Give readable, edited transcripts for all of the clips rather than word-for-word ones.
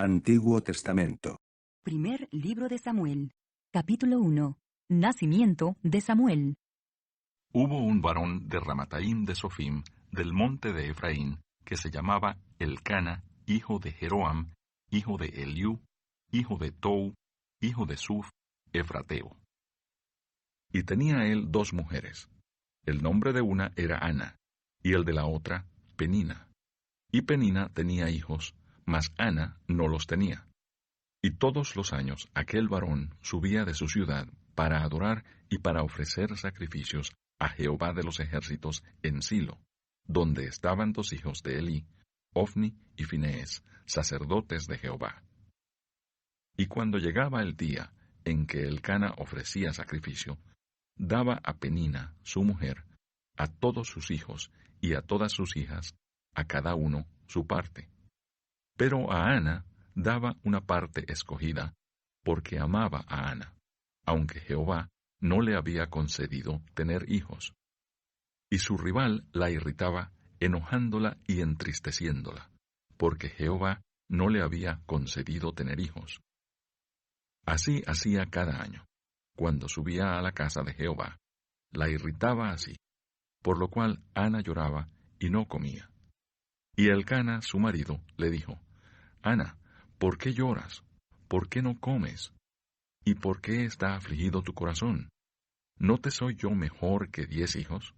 Antiguo Testamento. Primer libro de Samuel. Capítulo 1. Nacimiento de Samuel. Hubo un varón de Ramataim de Sofim, del monte de Efraín, que se llamaba Elcana, hijo de Jeroam, hijo de Eliú, hijo de Tou, hijo de Suf, Efrateo. Y tenía él 2 mujeres. El nombre de una era Ana, y el de la otra, Penina. Y Penina tenía hijos, mas Ana no los tenía. Y todos los años aquel varón subía de su ciudad para adorar y para ofrecer sacrificios a Jehová de los ejércitos en Silo, donde estaban 2 hijos de Elí, Ofni y Finees, sacerdotes de Jehová. Y cuando llegaba el día en que Elcana ofrecía sacrificio, daba a Penina, su mujer, a todos sus hijos y a todas sus hijas, a cada uno su parte. Pero a Ana daba una parte escogida, porque amaba a Ana, aunque Jehová no le había concedido tener hijos. Y su rival la irritaba, enojándola y entristeciéndola, porque Jehová no le había concedido tener hijos. Así hacía cada año, cuando subía a la casa de Jehová, la irritaba así, por lo cual Ana lloraba y no comía. Y Elcana, su marido, le dijo: Ana, ¿por qué lloras? ¿Por qué no comes? ¿Y por qué está afligido tu corazón? ¿No te soy yo mejor que 10 hijos?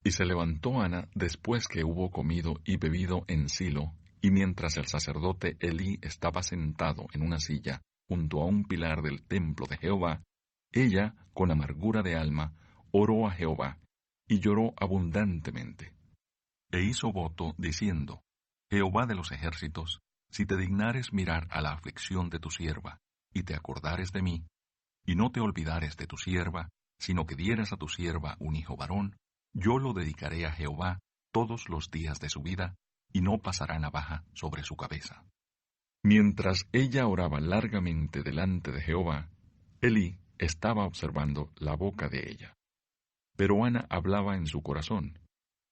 Y se levantó Ana después que hubo comido y bebido en Silo, y mientras el sacerdote Elí estaba sentado en una silla junto a un pilar del templo de Jehová, ella, con amargura de alma, oró a Jehová, y lloró abundantemente. E hizo voto, diciendo: Jehová de los ejércitos, si te dignares mirar a la aflicción de tu sierva, y te acordares de mí, y no te olvidares de tu sierva, sino que dieras a tu sierva un hijo varón, yo lo dedicaré a Jehová todos los días de su vida, y no pasará navaja sobre su cabeza. Mientras ella oraba largamente delante de Jehová, Elí estaba observando la boca de ella. Pero Ana hablaba en su corazón,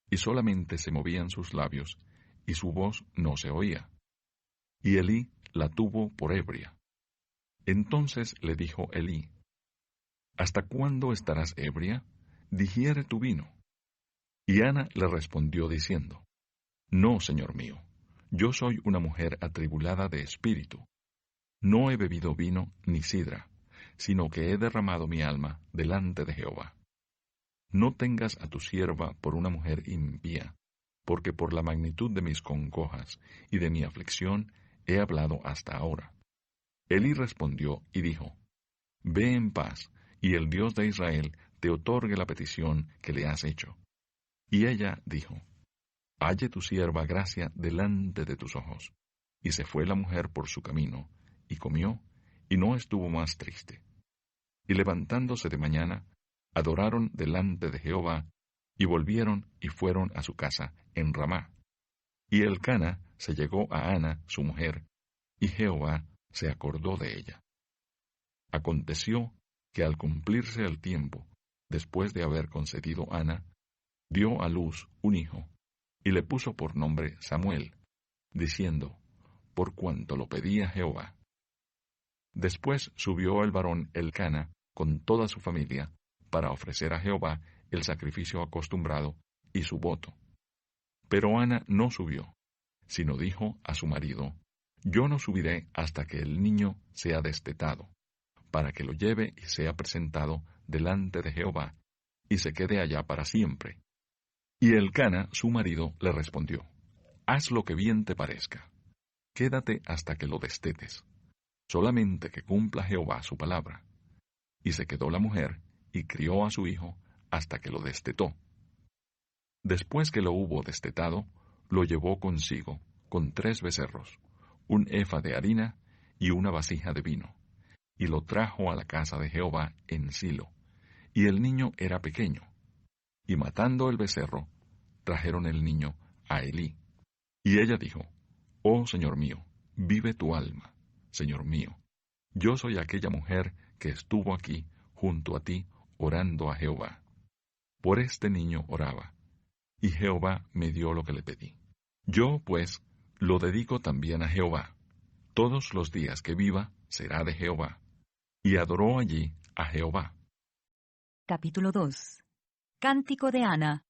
y solamente se movían sus labios, y su voz no se oía. Y Elí la tuvo por ebria. Entonces le dijo Elí: ¿Hasta cuándo estarás ebria? Digiere tu vino. Y Ana le respondió diciendo: No, señor mío, yo soy una mujer atribulada de espíritu. No he bebido vino ni sidra, sino que he derramado mi alma delante de Jehová. No tengas a tu sierva por una mujer impía, porque por la magnitud de mis congojas y de mi aflicción he hablado hasta ahora. Elí respondió y dijo: Ve en paz, y el Dios de Israel te otorgue la petición que le has hecho. Y ella dijo: Halle tu sierva gracia delante de tus ojos. Y se fue la mujer por su camino, y comió, y no estuvo más triste. Y levantándose de mañana, adoraron delante de Jehová, y volvieron y fueron a su casa en Ramá. Y Elcana se llegó a Ana, su mujer, y Jehová se acordó de ella. Aconteció que al cumplirse el tiempo, después de haber concedido Ana, dio a luz un hijo, y le puso por nombre Samuel, diciendo: Por cuanto lo pedía Jehová. Después subió el varón Elcana con toda su familia para ofrecer a Jehová el sacrificio acostumbrado y su voto. Pero Ana no subió, sino dijo a su marido: Yo no subiré hasta que el niño sea destetado, para que lo lleve y sea presentado delante de Jehová, y se quede allá para siempre. Y Elcana, su marido, le respondió: Haz lo que bien te parezca. Quédate hasta que lo destetes. Solamente que cumpla Jehová su palabra. Y se quedó la mujer, y crió a su hijo, hasta que lo destetó. Después que lo hubo destetado, lo llevó consigo, con 3 becerros, un efa de harina y una vasija de vino, y lo trajo a la casa de Jehová en Silo, y el niño era pequeño. Y matando el becerro, trajeron el niño a Elí. Y ella dijo: Oh Señor mío, vive tu alma, Señor mío. Yo soy aquella mujer que estuvo aquí junto a ti orando a Jehová. Por este niño oraba, y Jehová me dio lo que le pedí. Yo, pues, lo dedico también a Jehová. todos los días que viva será de Jehová. Y adoró allí a Jehová. Capítulo 2. Cántico de Ana.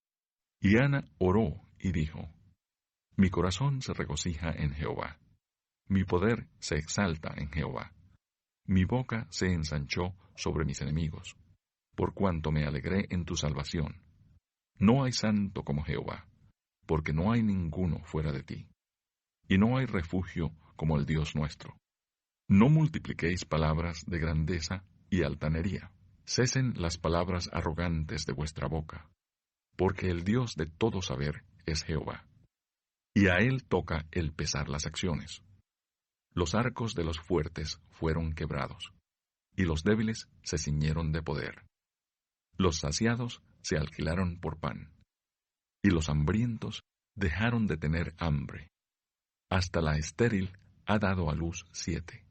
Y Ana oró y dijo: Mi corazón se regocija en Jehová. Mi poder se exalta en Jehová. Mi boca se ensanchó sobre mis enemigos, por cuanto me alegré en tu salvación. No hay santo como Jehová, porque no hay ninguno fuera de ti. Y no hay refugio como el Dios nuestro. No multipliquéis palabras de grandeza y altanería. Cesen las palabras arrogantes de vuestra boca, porque el Dios de todo saber es Jehová, y a él toca el pesar las acciones. Los arcos de los fuertes fueron quebrados, y los débiles se ciñeron de poder. Los saciados se alquilaron por pan, y los hambrientos dejaron de tener hambre. Hasta la estéril ha dado a luz 7,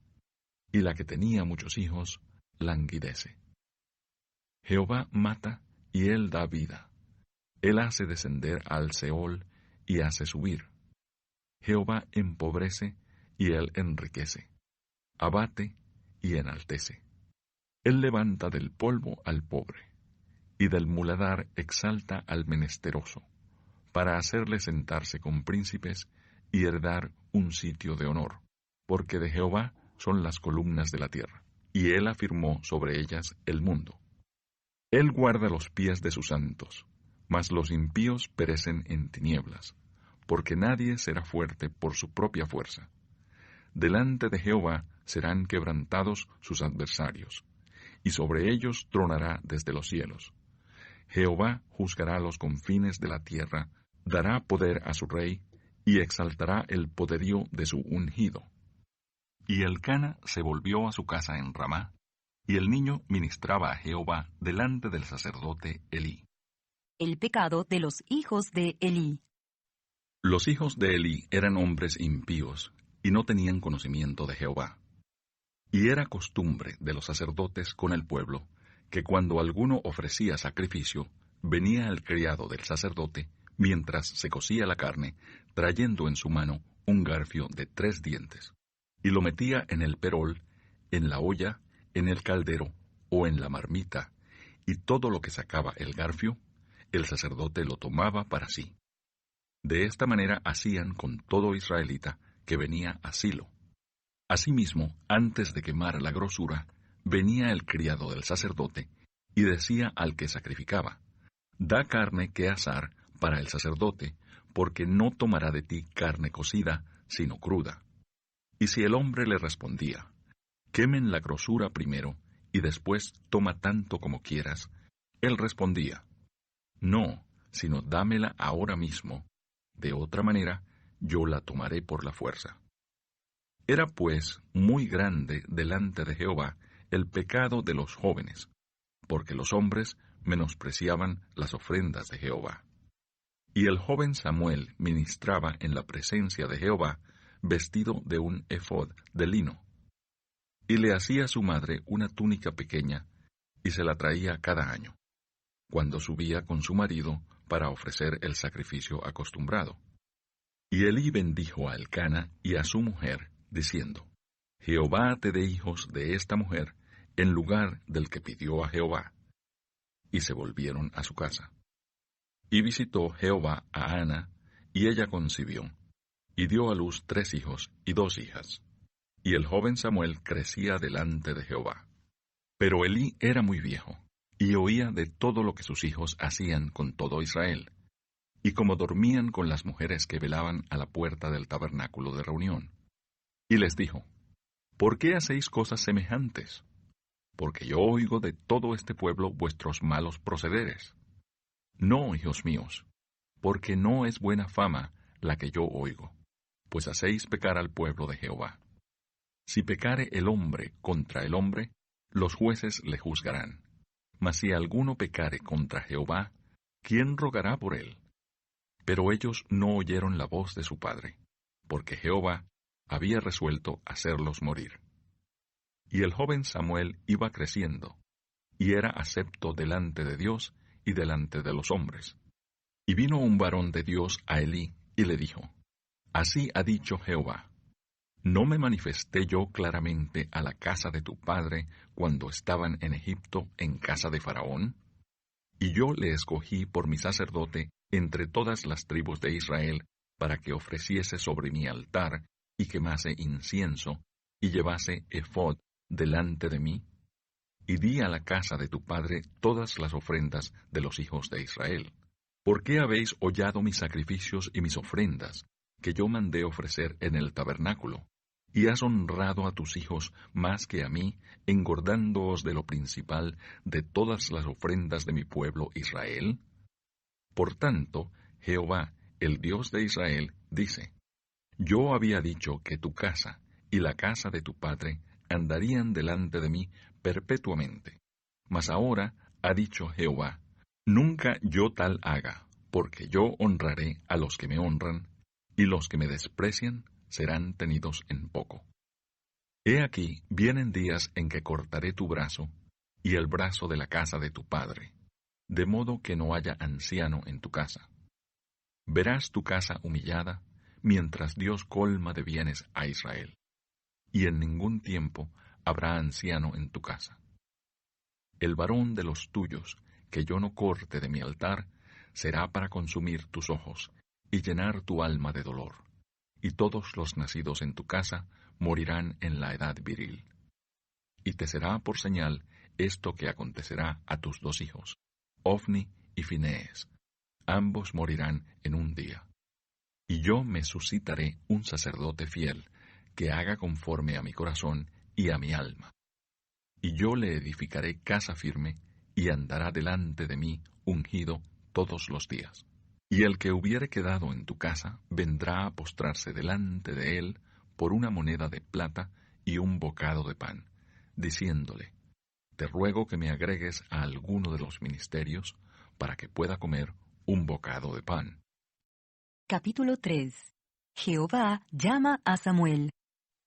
y la que tenía muchos hijos languidece. Jehová mata y él da vida. Él hace descender al Seol y hace subir. Jehová empobrece y él enriquece. Abate y enaltece. Él levanta del polvo al pobre, y del muladar exalta al menesteroso, para hacerle sentarse con príncipes y heredar un sitio de honor, porque de Jehová son las columnas de la tierra, y él afirmó sobre ellas el mundo. Él guarda los pies de sus santos, mas los impíos perecen en tinieblas, porque nadie será fuerte por su propia fuerza. Delante de Jehová serán quebrantados sus adversarios, y sobre ellos tronará desde los cielos. Jehová juzgará los confines de la tierra, dará poder a su rey, y exaltará el poderío de su ungido. Y Elcana se volvió a su casa en Ramá, y el niño ministraba a Jehová delante del sacerdote Elí. El pecado de los hijos de Elí. Los hijos de Elí eran hombres impíos, y no tenían conocimiento de Jehová. Y era costumbre de los sacerdotes con el pueblo, que cuando alguno ofrecía sacrificio, venía el criado del sacerdote, mientras se cocía la carne, trayendo en su mano un garfio de 3 dientes, y lo metía en el perol, en la olla, en el caldero o en la marmita, y todo lo que sacaba el garfio, el sacerdote lo tomaba para sí. De esta manera hacían con todo israelita que venía a Silo. Asimismo, antes de quemar la grosura, venía el criado del sacerdote y decía al que sacrificaba: Da carne que asar para el sacerdote, porque no tomará de ti carne cocida, sino cruda. Y si el hombre le respondía: Quemen la grosura primero, y después toma tanto como quieras, él respondía: No, sino dámela ahora mismo, de otra manera yo la tomaré por la fuerza. Era pues muy grande delante de Jehová el pecado de los jóvenes, porque los hombres menospreciaban las ofrendas de Jehová. Y el joven Samuel ministraba en la presencia de Jehová, vestido de un efod de lino. Y le hacía su madre una túnica pequeña, y se la traía cada año, cuando subía con su marido para ofrecer el sacrificio acostumbrado. Y Elí bendijo a Elcana y a su mujer, diciendo: Jehová te dé hijos de esta mujer, en lugar del que pidió a Jehová. Y se volvieron a su casa. Y visitó Jehová a Ana, y ella concibió, y dio a luz 3 hijos y 2 hijas. Y el joven Samuel crecía delante de Jehová. Pero Elí era muy viejo, y oía de todo lo que sus hijos hacían con todo Israel, y como dormían con las mujeres que velaban a la puerta del tabernáculo de reunión. Y les dijo: ¿Por qué hacéis cosas semejantes? Porque yo oigo de todo este pueblo vuestros malos procederes. No, hijos míos, porque no es buena fama la que yo oigo, pues hacéis pecar al pueblo de Jehová. Si pecare el hombre contra el hombre, los jueces le juzgarán. Mas si alguno pecare contra Jehová, ¿quién rogará por él? Pero ellos no oyeron la voz de su padre, porque Jehová había resuelto hacerlos morir. Y el joven Samuel iba creciendo, y era acepto delante de Dios y delante de los hombres. Y vino un varón de Dios a Elí, y le dijo: Así ha dicho Jehová: ¿No me manifesté yo claramente a la casa de tu padre cuando estaban en Egipto en casa de Faraón? Y yo le escogí por mi sacerdote entre todas las tribus de Israel, para que ofreciese sobre mi altar, y quemase incienso, y llevase ephod delante de mí. Y di a la casa de tu padre todas las ofrendas de los hijos de Israel. ¿Por qué habéis hollado mis sacrificios y mis ofrendas, que yo mandé ofrecer en el tabernáculo? Y has honrado a tus hijos más que a mí, engordándoos de lo principal de todas las ofrendas de mi pueblo Israel. Por tanto, Jehová, el Dios de Israel, dice: Yo había dicho que tu casa y la casa de tu padre andarían delante de mí perpetuamente. Mas ahora ha dicho Jehová: Nunca yo tal haga, porque yo honraré a los que me honran, y los que me desprecian serán tenidos en poco. He aquí, vienen días en que cortaré tu brazo y el brazo de la casa de tu padre, de modo que no haya anciano en tu casa. Verás tu casa humillada, mientras Dios colma de bienes a Israel, y en ningún tiempo habrá anciano en tu casa. El varón de los tuyos, que yo no corte de mi altar, será para consumir tus ojos y llenar tu alma de dolor. Y todos los nacidos en tu casa morirán en la edad viril. Y te será por señal esto que acontecerá a tus dos hijos, Ofni y Finees. Ambos morirán en un día. Y yo me suscitaré un sacerdote fiel, que haga conforme a mi corazón y a mi alma. Y yo le edificaré casa firme, y andará delante de mí ungido todos los días. Y el que hubiere quedado en tu casa vendrá a postrarse delante de él por una moneda de plata y un bocado de pan, diciéndole: Te ruego que me agregues a alguno de los ministerios, para que pueda comer un bocado de pan. Capítulo 3. Jehová llama a Samuel.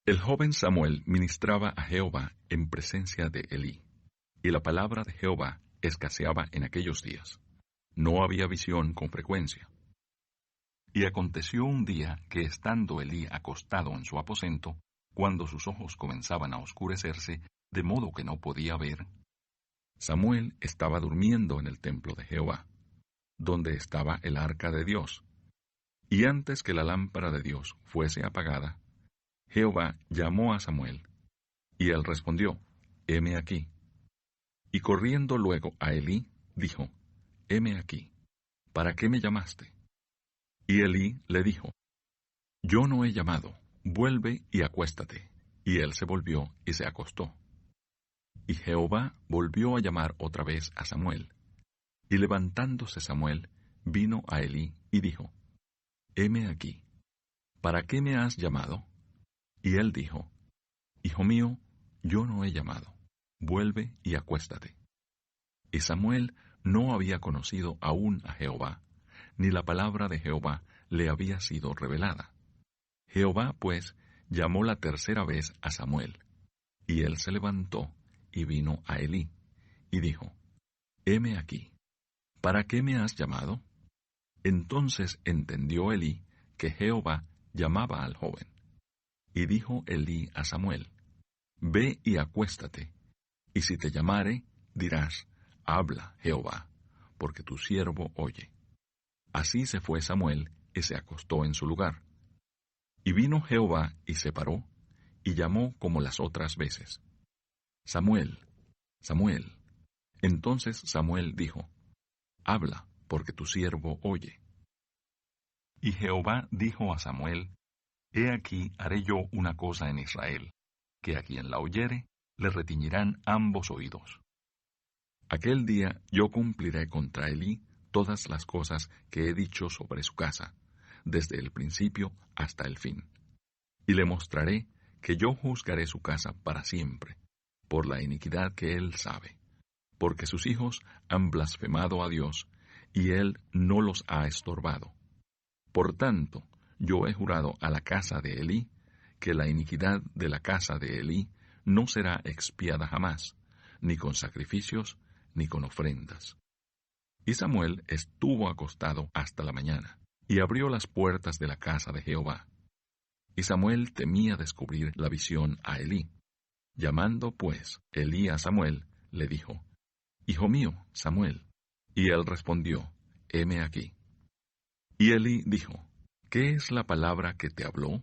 El joven Samuel ministraba a Jehová en presencia de Elí, y la palabra de Jehová escaseaba en aquellos días. No había visión con frecuencia. Y aconteció un día que, estando Elí acostado en su aposento, cuando sus ojos comenzaban a oscurecerse, de modo que no podía ver, Samuel estaba durmiendo en el templo de Jehová, donde estaba el arca de Dios. Y antes que la lámpara de Dios fuese apagada, Jehová llamó a Samuel, y él respondió: Heme aquí. Y corriendo luego a Elí, dijo: Heme aquí. ¿Para qué me llamaste? Y Elí le dijo: Yo no he llamado, vuelve y acuéstate. Y él se volvió y se acostó. Y Jehová volvió a llamar otra vez a Samuel. Y levantándose Samuel, vino a Elí y dijo: Heme aquí. ¿Para qué me has llamado? Y él dijo: Hijo mío, yo no he llamado, vuelve y acuéstate. Y Samuel no había conocido aún a Jehová, ni la palabra de Jehová le había sido revelada. Jehová, pues, llamó la tercera vez a Samuel, y él se levantó y vino a Elí, y dijo: Heme aquí. ¿Para qué me has llamado? Entonces entendió Elí que Jehová llamaba al joven. Y dijo Elí a Samuel: Ve y acuéstate, y si te llamare, dirás: Habla, Jehová, porque tu siervo oye. Así se fue Samuel y se acostó en su lugar. Y vino Jehová y se paró, y llamó como las otras veces: Samuel, Samuel. Entonces Samuel dijo: Habla, porque tu siervo oye. Y Jehová dijo a Samuel: He aquí haré yo una cosa en Israel, que a quien la oyere, le retiñirán ambos oídos. Aquel día yo cumpliré contra Elí todas las cosas que he dicho sobre su casa, desde el principio hasta el fin. Y le mostraré que yo juzgaré su casa para siempre, por la iniquidad que él sabe, porque sus hijos han blasfemado a Dios, y él no los ha estorbado. Por tanto, yo he jurado a la casa de Elí, que la iniquidad de la casa de Elí no será expiada jamás, ni con sacrificios, ni con ofrendas. Y Samuel estuvo acostado hasta la mañana, y abrió las puertas de la casa de Jehová. Y Samuel temía descubrir la visión a Elí. Llamando, pues, Elí a Samuel, le dijo, Hijo mío, Samuel. Y él respondió, Heme aquí. Y Elí dijo, ¿qué es la palabra que te habló?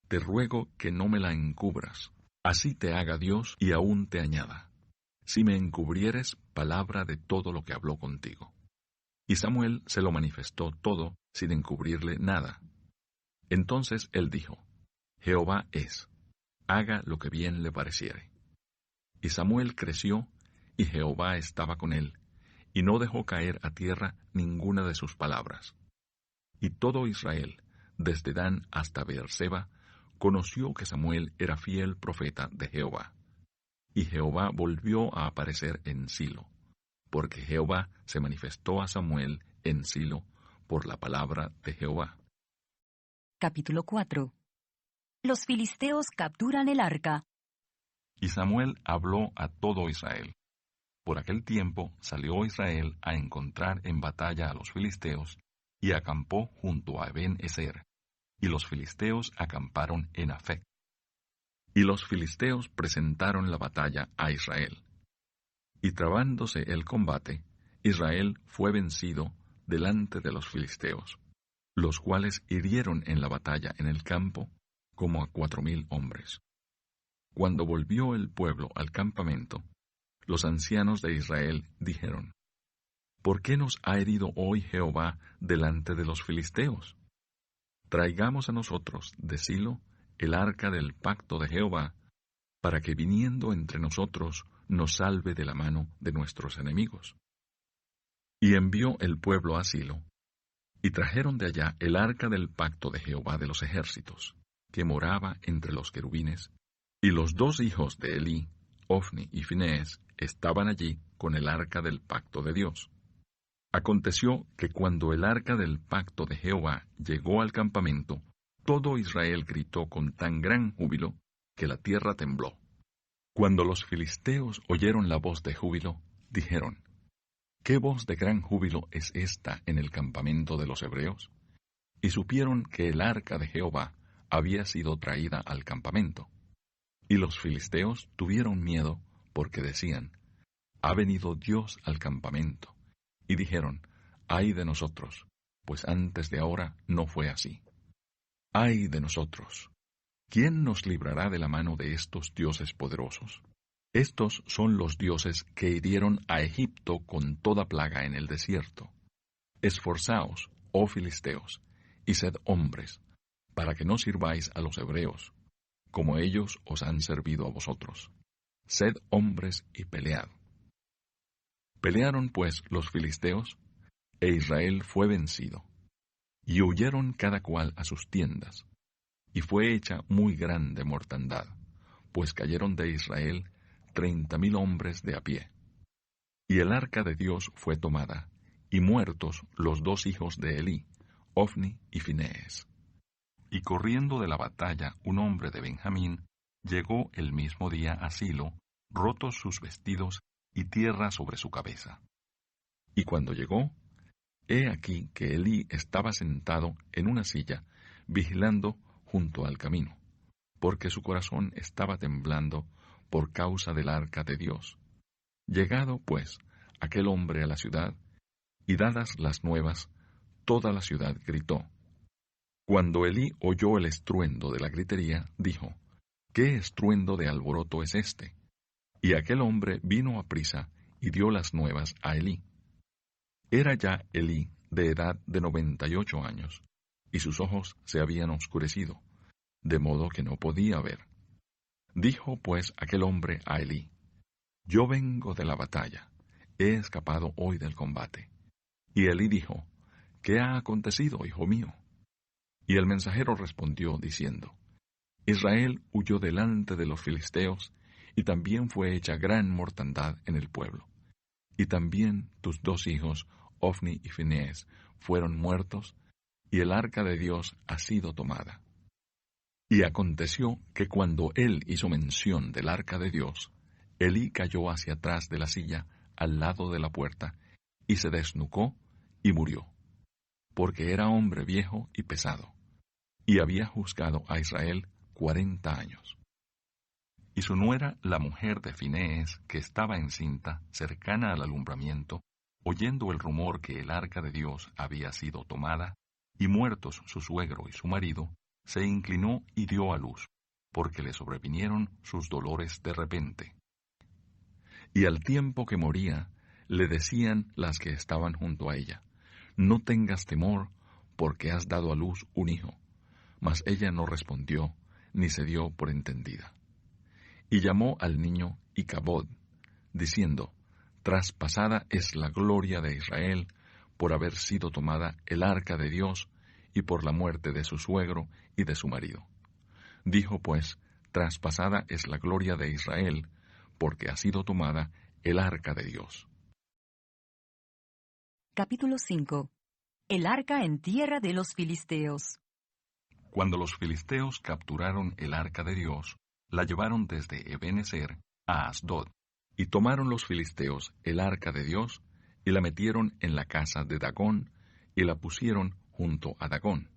Te ruego que no me la encubras. Así te haga Dios y aún te añada, si me encubrieres palabra de todo lo que habló contigo. Y Samuel se lo manifestó todo sin encubrirle nada. Entonces él dijo, Jehová es, haga lo que bien le pareciere. Y Samuel creció, y Jehová estaba con él, y no dejó caer a tierra ninguna de sus palabras. Y todo Israel, desde Dan hasta Beerseba, conoció que Samuel era fiel profeta de Jehová. Y Jehová volvió a aparecer en Silo, porque Jehová se manifestó a Samuel en Silo por la palabra de Jehová. Capítulo 4. Los filisteos capturan el arca. Y Samuel habló a todo Israel. Por aquel tiempo salió Israel a encontrar en batalla a los filisteos, y acampó junto a Eben-ezer, y los filisteos acamparon en Afec. Y los filisteos presentaron la batalla a Israel. Y trabándose el combate, Israel fue vencido delante de los filisteos, los cuales hirieron en la batalla en el campo como a 4,000 hombres. Cuando volvió el pueblo al campamento, los ancianos de Israel dijeron, ¿por qué nos ha herido hoy Jehová delante de los filisteos? Traigamos a nosotros de Silo el arca del pacto de Jehová, para que viniendo entre nosotros nos salve de la mano de nuestros enemigos. Y envió el pueblo a Silo, y trajeron de allá el arca del pacto de Jehová de los ejércitos, que moraba entre los querubines, y los 2 hijos de Elí, Ofni y Finees, estaban allí con el arca del pacto de Dios. Aconteció que cuando el arca del pacto de Jehová llegó al campamento, todo Israel gritó con tan gran júbilo que la tierra tembló. Cuando los filisteos oyeron la voz de júbilo, dijeron, ¿qué voz de gran júbilo es esta en el campamento de los hebreos? Y supieron que el arca de Jehová había sido traída al campamento. Y los filisteos tuvieron miedo porque decían, ha venido Dios al campamento. Y dijeron, ay de nosotros, pues antes de ahora no fue así. Ay de nosotros, ¿quién nos librará de la mano de estos dioses poderosos? Estos son los dioses que hirieron a Egipto con toda plaga en el desierto. Esforzaos, oh filisteos, y sed hombres, para que no sirváis a los hebreos, como ellos os han servido a vosotros. Sed hombres y pelead. Pelearon pues los filisteos, e Israel fue vencido. Y huyeron cada cual a sus tiendas, y fue hecha muy grande mortandad, pues cayeron de Israel 30,000 hombres de a pie. Y el arca de Dios fue tomada, y muertos los 2 hijos de Elí, Ofni y Finees. Y corriendo de la batalla un hombre de Benjamín, llegó el mismo día a Silo, rotos sus vestidos y tierra sobre su cabeza. Y cuando llegó, he aquí que Elí estaba sentado en una silla, vigilando junto al camino, porque su corazón estaba temblando por causa del arca de Dios. Llegado, pues, aquel hombre a la ciudad, y dadas las nuevas, toda la ciudad gritó. Cuando Elí oyó el estruendo de la gritería, dijo, ¿qué estruendo de alboroto es este? Y aquel hombre vino aprisa y dio las nuevas a Elí. Era ya Elí de edad de 98 años, y sus ojos se habían oscurecido, de modo que no podía ver. Dijo pues aquel hombre a Elí, yo vengo de la batalla, he escapado hoy del combate. Y Elí dijo, ¿qué ha acontecido, hijo mío? Y el mensajero respondió diciendo, Israel huyó delante de los filisteos, y también fue hecha gran mortandad en el pueblo. Y también tus 2 hijos, Ofni y Finees, fueron muertos, y el arca de Dios ha sido tomada. Y aconteció que cuando él hizo mención del arca de Dios, Elí cayó hacia atrás de la silla, al lado de la puerta, y se desnucó y murió, porque era hombre viejo y pesado. y había juzgado a Israel 40 años. Y su nuera, la mujer de Finees, que estaba encinta, cercana al alumbramiento, oyendo el rumor que el arca de Dios había sido tomada, y muertos su suegro y su marido, se inclinó y dio a luz, porque le sobrevinieron sus dolores de repente. Y al tiempo que moría, le decían las que estaban junto a ella, «No tengas temor, porque has dado a luz un hijo». Mas ella no respondió, ni se dio por entendida. Y llamó al niño Icabod, diciendo, «Traspasada es la gloria de Israel por haber sido tomada el arca de Dios y por la muerte de su suegro y de su marido». Dijo pues, «Traspasada es la gloria de Israel porque ha sido tomada el arca de Dios». Capítulo 5. El arca en tierra de los filisteos. Cuando los filisteos capturaron el arca de Dios, la llevaron desde Ebenezer a Asdod, y tomaron los filisteos el arca de Dios, y la metieron en la casa de Dagón, y la pusieron junto a Dagón.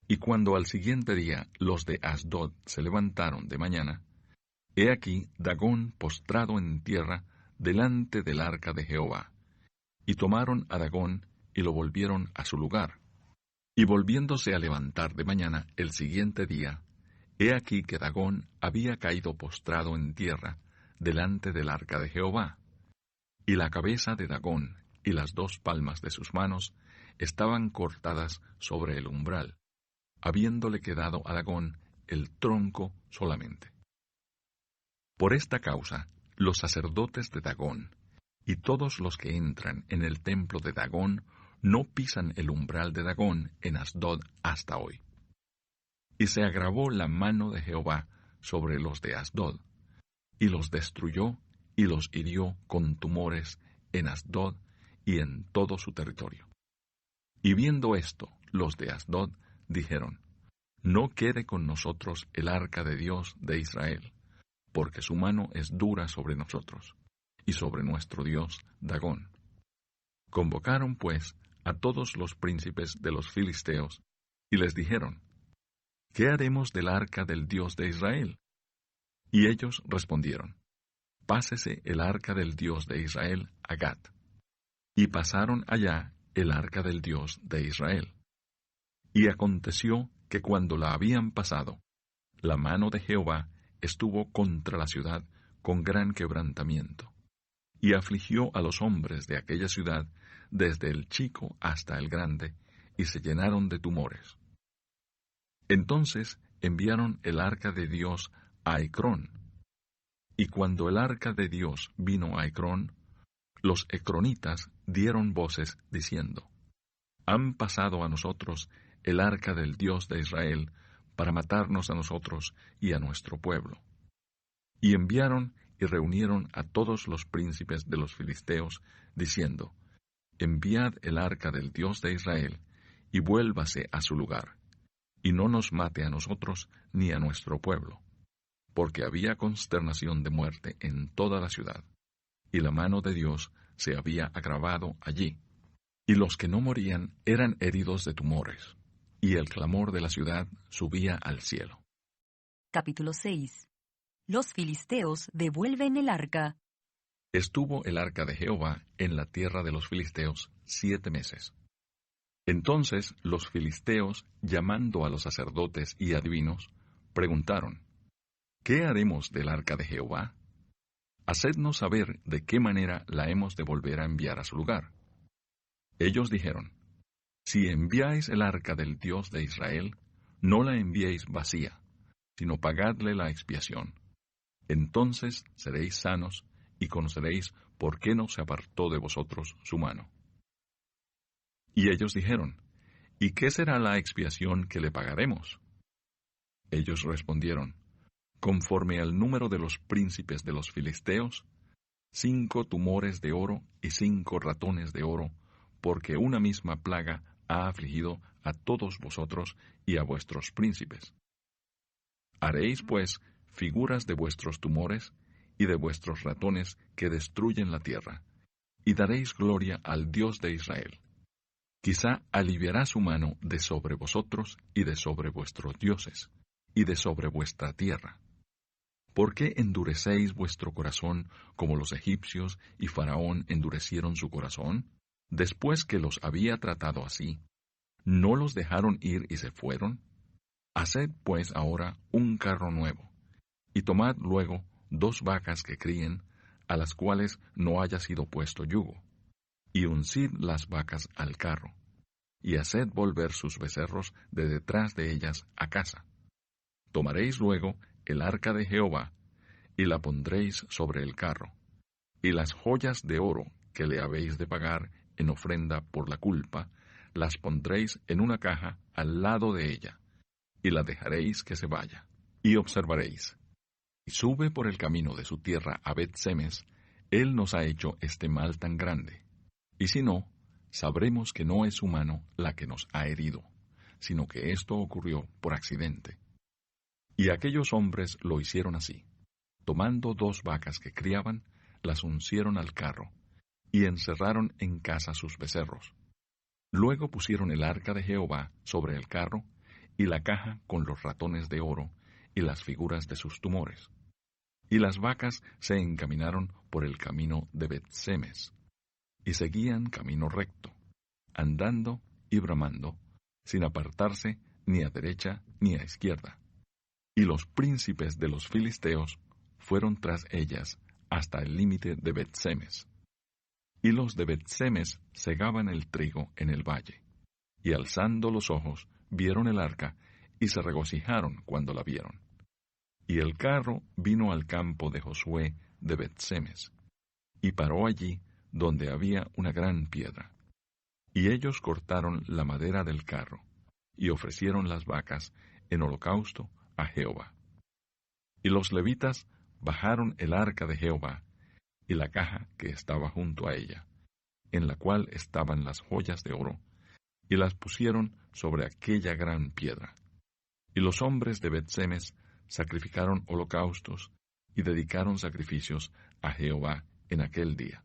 Y cuando al siguiente día los de Asdod se levantaron de mañana, he aquí Dagón postrado en tierra delante del arca de Jehová, y tomaron a Dagón y lo volvieron a su lugar. Y volviéndose a levantar de mañana el siguiente día, he aquí que Dagón había caído postrado en tierra delante del arca de Jehová, y la cabeza de Dagón y las 2 palmas de sus manos estaban cortadas sobre el umbral, habiéndole quedado a Dagón el tronco solamente. Por esta causa, los sacerdotes de Dagón y todos los que entran en el templo de Dagón no pisan el umbral de Dagón en Asdod hasta hoy. Y se agravó la mano de Jehová sobre los de Asdod, y los destruyó y los hirió con tumores en Asdod y en todo su territorio. Y viendo esto, los de Asdod dijeron, «No quede con nosotros el arca de Dios de Israel, porque su mano es dura sobre nosotros, y sobre nuestro Dios Dagón». Convocaron, pues, a todos los príncipes de los filisteos, y les dijeron, «¿Qué haremos del arca del Dios de Israel?» Y ellos respondieron, «Pásese el arca del Dios de Israel a Gat». Y pasaron allá el arca del Dios de Israel. Y aconteció que cuando la habían pasado, la mano de Jehová estuvo contra la ciudad con gran quebrantamiento, y afligió a los hombres de aquella ciudad desde el chico hasta el grande, y se llenaron de tumores. Entonces enviaron el arca de Dios a Ecrón. Y cuando el arca de Dios vino a Ecrón, los ecronitas dieron voces diciendo, «Han pasado a nosotros el arca del Dios de Israel para matarnos a nosotros y a nuestro pueblo». Y enviaron y reunieron a todos los príncipes de los filisteos, diciendo, «Enviad el arca del Dios de Israel, y vuélvase a su lugar, y no nos mate a nosotros ni a nuestro pueblo», porque había consternación de muerte en toda la ciudad, y la mano de Dios se había agravado allí, y los que no morían eran heridos de tumores, y el clamor de la ciudad subía al cielo. Capítulo 6. Los filisteos devuelven el arca. Estuvo el arca de Jehová en la tierra de los filisteos 7 meses. Entonces los filisteos, llamando a los sacerdotes y adivinos, preguntaron, «¿Qué haremos del arca de Jehová? Hacednos saber de qué manera la hemos de volver a enviar a su lugar». Ellos dijeron, «Si enviáis el arca del Dios de Israel, no la enviéis vacía, sino pagadle la expiación. Entonces seréis sanos y conoceréis por qué no se apartó de vosotros su mano». Y ellos dijeron, «¿Y qué será la expiación que le pagaremos?» Ellos respondieron, «Conforme al número de los príncipes de los filisteos, 5 tumores de oro y 5 ratones de oro, porque una misma plaga ha afligido a todos vosotros y a vuestros príncipes. Haréis, pues, figuras de vuestros tumores y de vuestros ratones que destruyen la tierra, y daréis gloria al Dios de Israel. Quizá aliviará su mano de sobre vosotros y de sobre vuestros dioses, y de sobre vuestra tierra. ¿Por qué endurecéis vuestro corazón como los egipcios y Faraón endurecieron su corazón? Después que los había tratado así, ¿no los dejaron ir y se fueron? Haced pues ahora un carro nuevo, y tomad luego 2 vacas que críen, a las cuales no haya sido puesto yugo, y uncid las vacas al carro, y haced volver sus becerros de detrás de ellas a casa. Tomaréis luego el arca de Jehová, y la pondréis sobre el carro, y las joyas de oro que le habéis de pagar en ofrenda por la culpa, las pondréis en una caja al lado de ella, y la dejaréis que se vaya. Y observaréis, y sube por el camino de su tierra a Bet-Semes, él nos ha hecho este mal tan grande. Y si no, sabremos que no es su mano la que nos ha herido, sino que esto ocurrió por accidente. Y aquellos hombres lo hicieron así. Tomando 2 vacas que criaban, las uncieron al carro, y encerraron en casa sus becerros. Luego pusieron el arca de Jehová sobre el carro, y la caja con los ratones de oro, y las figuras de sus tumores. Y las vacas se encaminaron por el camino de Bet-Semes, y seguían camino recto, andando y bramando, sin apartarse ni a derecha ni a izquierda. Y los príncipes de los filisteos fueron tras ellas hasta el límite de Bet-Semes. Y los de Bet-Semes segaban el trigo en el valle, y alzando los ojos vieron el arca, y se regocijaron cuando la vieron. Y el carro vino al campo de Josué de Bet-Semes, y paró allí donde había una gran piedra. Y ellos cortaron la madera del carro, y ofrecieron las vacas en holocausto a Jehová. Y los levitas bajaron el arca de Jehová, y la caja que estaba junto a ella, en la cual estaban las joyas de oro, y las pusieron sobre aquella gran piedra. Y los hombres de Bet-Semes sacrificaron holocaustos y dedicaron sacrificios a Jehová en aquel día.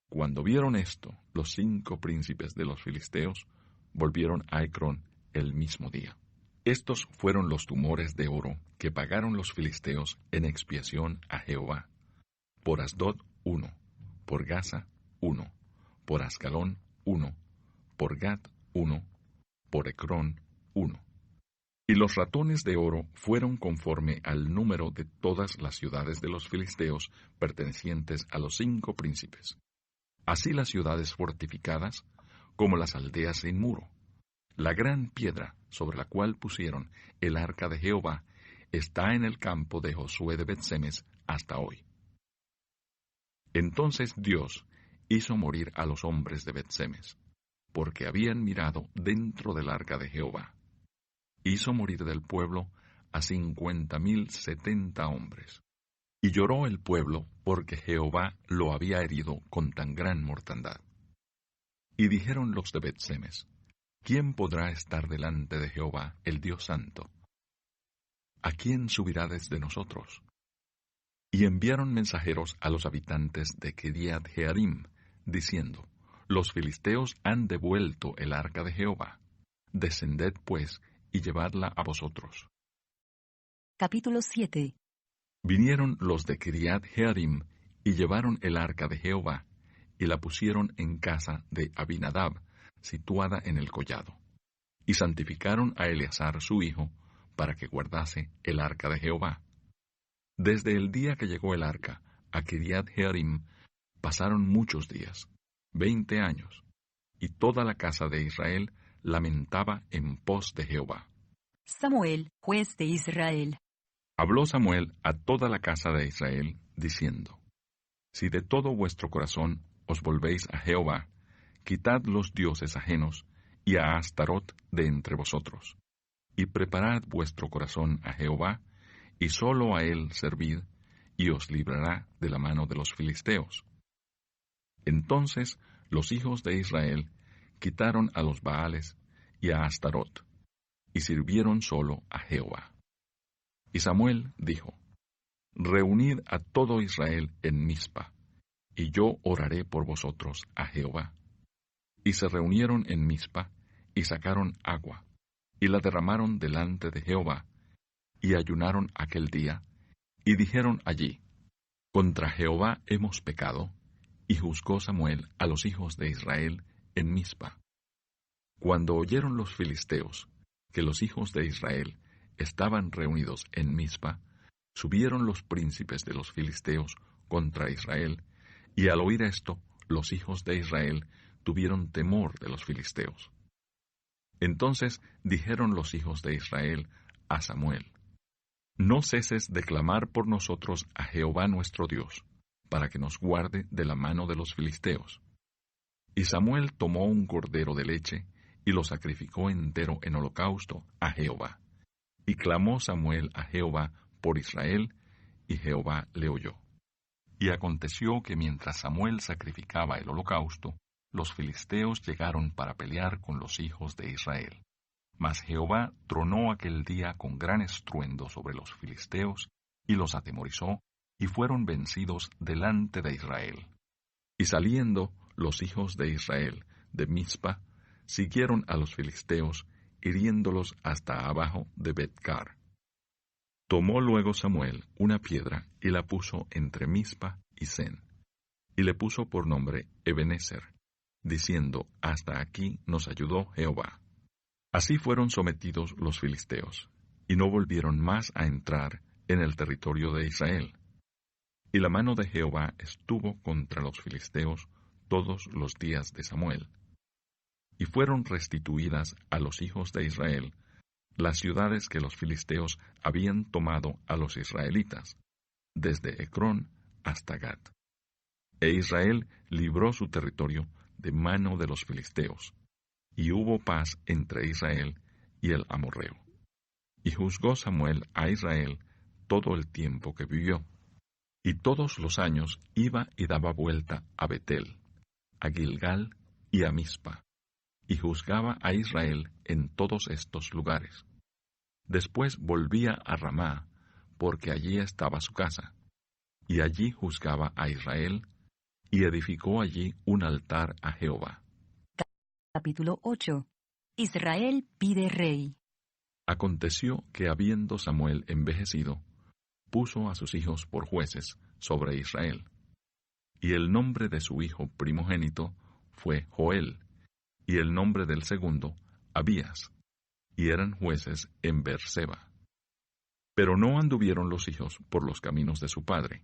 Cuando vieron esto, los 5 príncipes de los filisteos volvieron a Ecrón el mismo día. Estos fueron los tumores de oro que pagaron los filisteos en expiación a Jehová. Por Asdod 1, por Gaza 1, por Ascalón 1, por Gat 1, por Ecrón 1. Y los ratones de oro fueron conforme al número de todas las ciudades de los filisteos pertenecientes a los 5 príncipes. Así las ciudades fortificadas, como las aldeas sin muro. La gran piedra sobre la cual pusieron el arca de Jehová está en el campo de Josué de Bet-Semes hasta hoy. Entonces Dios hizo morir a los hombres de Bet-Semes, porque habían mirado dentro del arca de Jehová. Hizo morir del pueblo a 50,070 hombres. Y lloró el pueblo porque Jehová lo había herido con tan gran mortandad. Y dijeron los de Bet-Semes, ¿quién podrá estar delante de Jehová, el Dios Santo? ¿A quién subirá desde nosotros? Y enviaron mensajeros a los habitantes de Kiriat Jearim, diciendo, los filisteos han devuelto el arca de Jehová. Descended pues y llevadla a vosotros. Capítulo 7. Vinieron los de Kiriat Jearim y llevaron el arca de Jehová, y la pusieron en casa de Abinadab, situada en el collado. Y santificaron a Eleazar su hijo, para que guardase el arca de Jehová. Desde el día que llegó el arca a Kiriat Jearim, pasaron muchos días, 20 años, y toda la casa de Israel lamentaba en pos de Jehová. Samuel, juez de Israel. Habló Samuel a toda la casa de Israel, diciendo, si de todo vuestro corazón os volvéis a Jehová, quitad los dioses ajenos y a Astarot de entre vosotros, y preparad vuestro corazón a Jehová, y solo a él servid, y os librará de la mano de los filisteos. Entonces los hijos de Israel quitaron a los Baales y a Astarot, y sirvieron solo a Jehová. Y Samuel dijo, reunid a todo Israel en Mizpa, y yo oraré por vosotros a Jehová. Y se reunieron en Mizpa, y sacaron agua, y la derramaron delante de Jehová, y ayunaron aquel día, y dijeron allí, contra Jehová hemos pecado, y juzgó Samuel a los hijos de Israel en Mizpa. Cuando oyeron los filisteos que los hijos de Israel estaban reunidos en Mizpa, subieron los príncipes de los filisteos contra Israel, y al oír esto, los hijos de Israel tuvieron temor de los filisteos. Entonces dijeron los hijos de Israel a Samuel, no ceses de clamar por nosotros a Jehová nuestro Dios, para que nos guarde de la mano de los filisteos. Y Samuel tomó un cordero de leche, y lo sacrificó entero en holocausto a Jehová. Y clamó Samuel a Jehová por Israel, y Jehová le oyó. Y aconteció que mientras Samuel sacrificaba el holocausto, los filisteos llegaron para pelear con los hijos de Israel. Mas Jehová tronó aquel día con gran estruendo sobre los filisteos, y los atemorizó, y fueron vencidos delante de Israel. Y saliendo los hijos de Israel de Mizpa, siguieron a los filisteos, hiriéndolos hasta abajo de Bet-car. Tomó luego Samuel una piedra y la puso entre Mizpa y Sen, y le puso por nombre Ebenezer, diciendo, hasta aquí nos ayudó Jehová. Así fueron sometidos los filisteos, y no volvieron más a entrar en el territorio de Israel. Y la mano de Jehová estuvo contra los filisteos todos los días de Samuel. Y fueron restituidas a los hijos de Israel las ciudades que los filisteos habían tomado a los israelitas, desde Ecrón hasta Gat. E Israel libró su territorio de mano de los filisteos, y hubo paz entre Israel y el amorreo. Y juzgó Samuel a Israel todo el tiempo que vivió. Y todos los años iba y daba vuelta a Betel, a Gilgal y a Mizpa, y juzgaba a Israel en todos estos lugares. Después volvía a Ramá, porque allí estaba su casa, y allí juzgaba a Israel, y edificó allí un altar a Jehová. Capítulo 8. Israel pide rey. Aconteció que habiendo Samuel envejecido, puso a sus hijos por jueces sobre Israel. Y el nombre de su hijo primogénito fue Joel, y el nombre del segundo, Abías, y eran jueces en Beerseba. Pero no anduvieron los hijos por los caminos de su padre,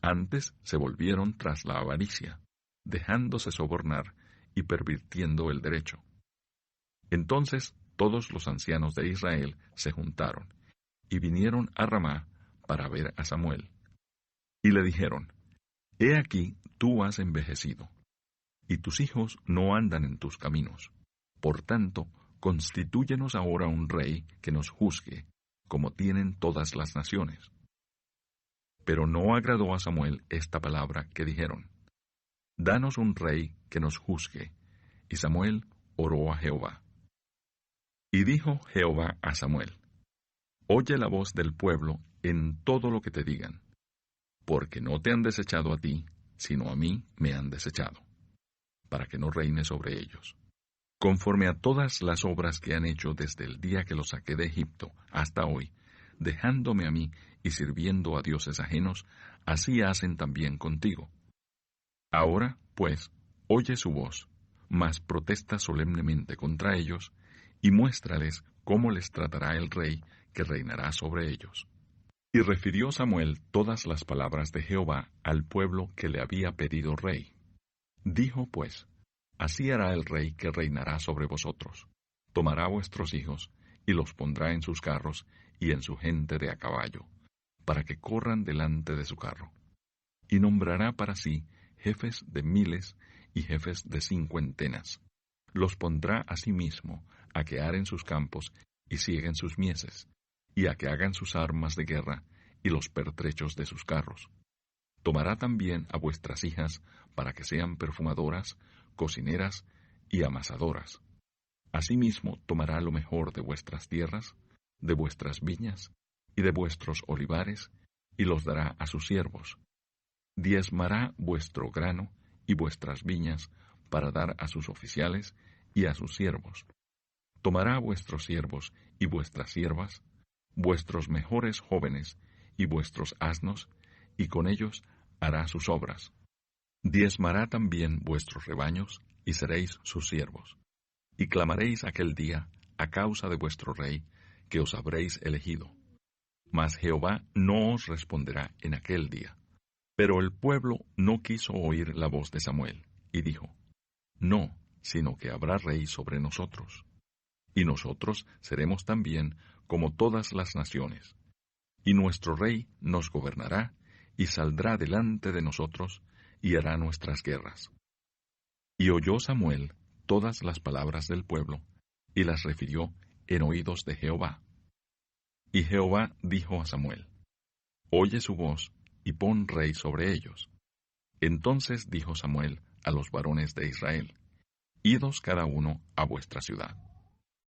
antes se volvieron tras la avaricia, dejándose sobornar y pervirtiendo el derecho. Entonces todos los ancianos de Israel se juntaron, y vinieron a Ramá para ver a Samuel. Y le dijeron, He aquí tú has envejecido, y tus hijos no andan en tus caminos. Por tanto, constitúyenos ahora un rey que nos juzgue, como tienen todas las naciones. Pero no agradó a Samuel esta palabra que dijeron, Danos un rey que nos juzgue. Y Samuel oró a Jehová. Y dijo Jehová a Samuel, Oye la voz del pueblo en todo lo que te digan, porque no te han desechado a ti, sino a mí me han desechado, para que no reine sobre ellos. Conforme a todas las obras que han hecho desde el día que los saqué de Egipto hasta hoy, dejándome a mí y sirviendo a dioses ajenos, así hacen también contigo. Ahora, pues, oye su voz, mas protesta solemnemente contra ellos, y muéstrales cómo les tratará el rey que reinará sobre ellos. Y refirió Samuel todas las palabras de Jehová al pueblo que le había pedido rey. Dijo pues, Así hará el rey que reinará sobre vosotros. Tomará vuestros hijos, y los pondrá en sus carros y en su gente de a caballo, para que corran delante de su carro. Y nombrará para sí jefes de miles y jefes de cincuentenas. Los pondrá asimismo a que aren sus campos y sieguen sus mieses, y a que hagan sus armas de guerra y los pertrechos de sus carros. Tomará también a vuestras hijas para que sean perfumadoras, cocineras y amasadoras. Asimismo tomará lo mejor de vuestras tierras, de vuestras viñas y de vuestros olivares, y los dará a sus siervos. Diezmará vuestro grano y vuestras viñas, para dar a sus oficiales y a sus siervos. Tomará vuestros siervos y vuestras siervas, vuestros mejores jóvenes y vuestros asnos, y con ellos hará sus obras. Diezmará también vuestros rebaños, y seréis sus siervos. Y clamaréis aquel día a causa de vuestro rey, que os habréis elegido. Mas Jehová no os responderá en aquel día. Pero el pueblo no quiso oír la voz de Samuel, y dijo, No, sino que habrá rey sobre nosotros. Y nosotros seremos también como todas las naciones. Y nuestro rey nos gobernará, y saldrá delante de nosotros, y hará nuestras guerras. Y oyó Samuel todas las palabras del pueblo, y las refirió en oídos de Jehová. Y Jehová dijo a Samuel, Oye su voz, y pon rey sobre ellos. Entonces dijo Samuel a los varones de Israel, Idos cada uno a vuestra ciudad.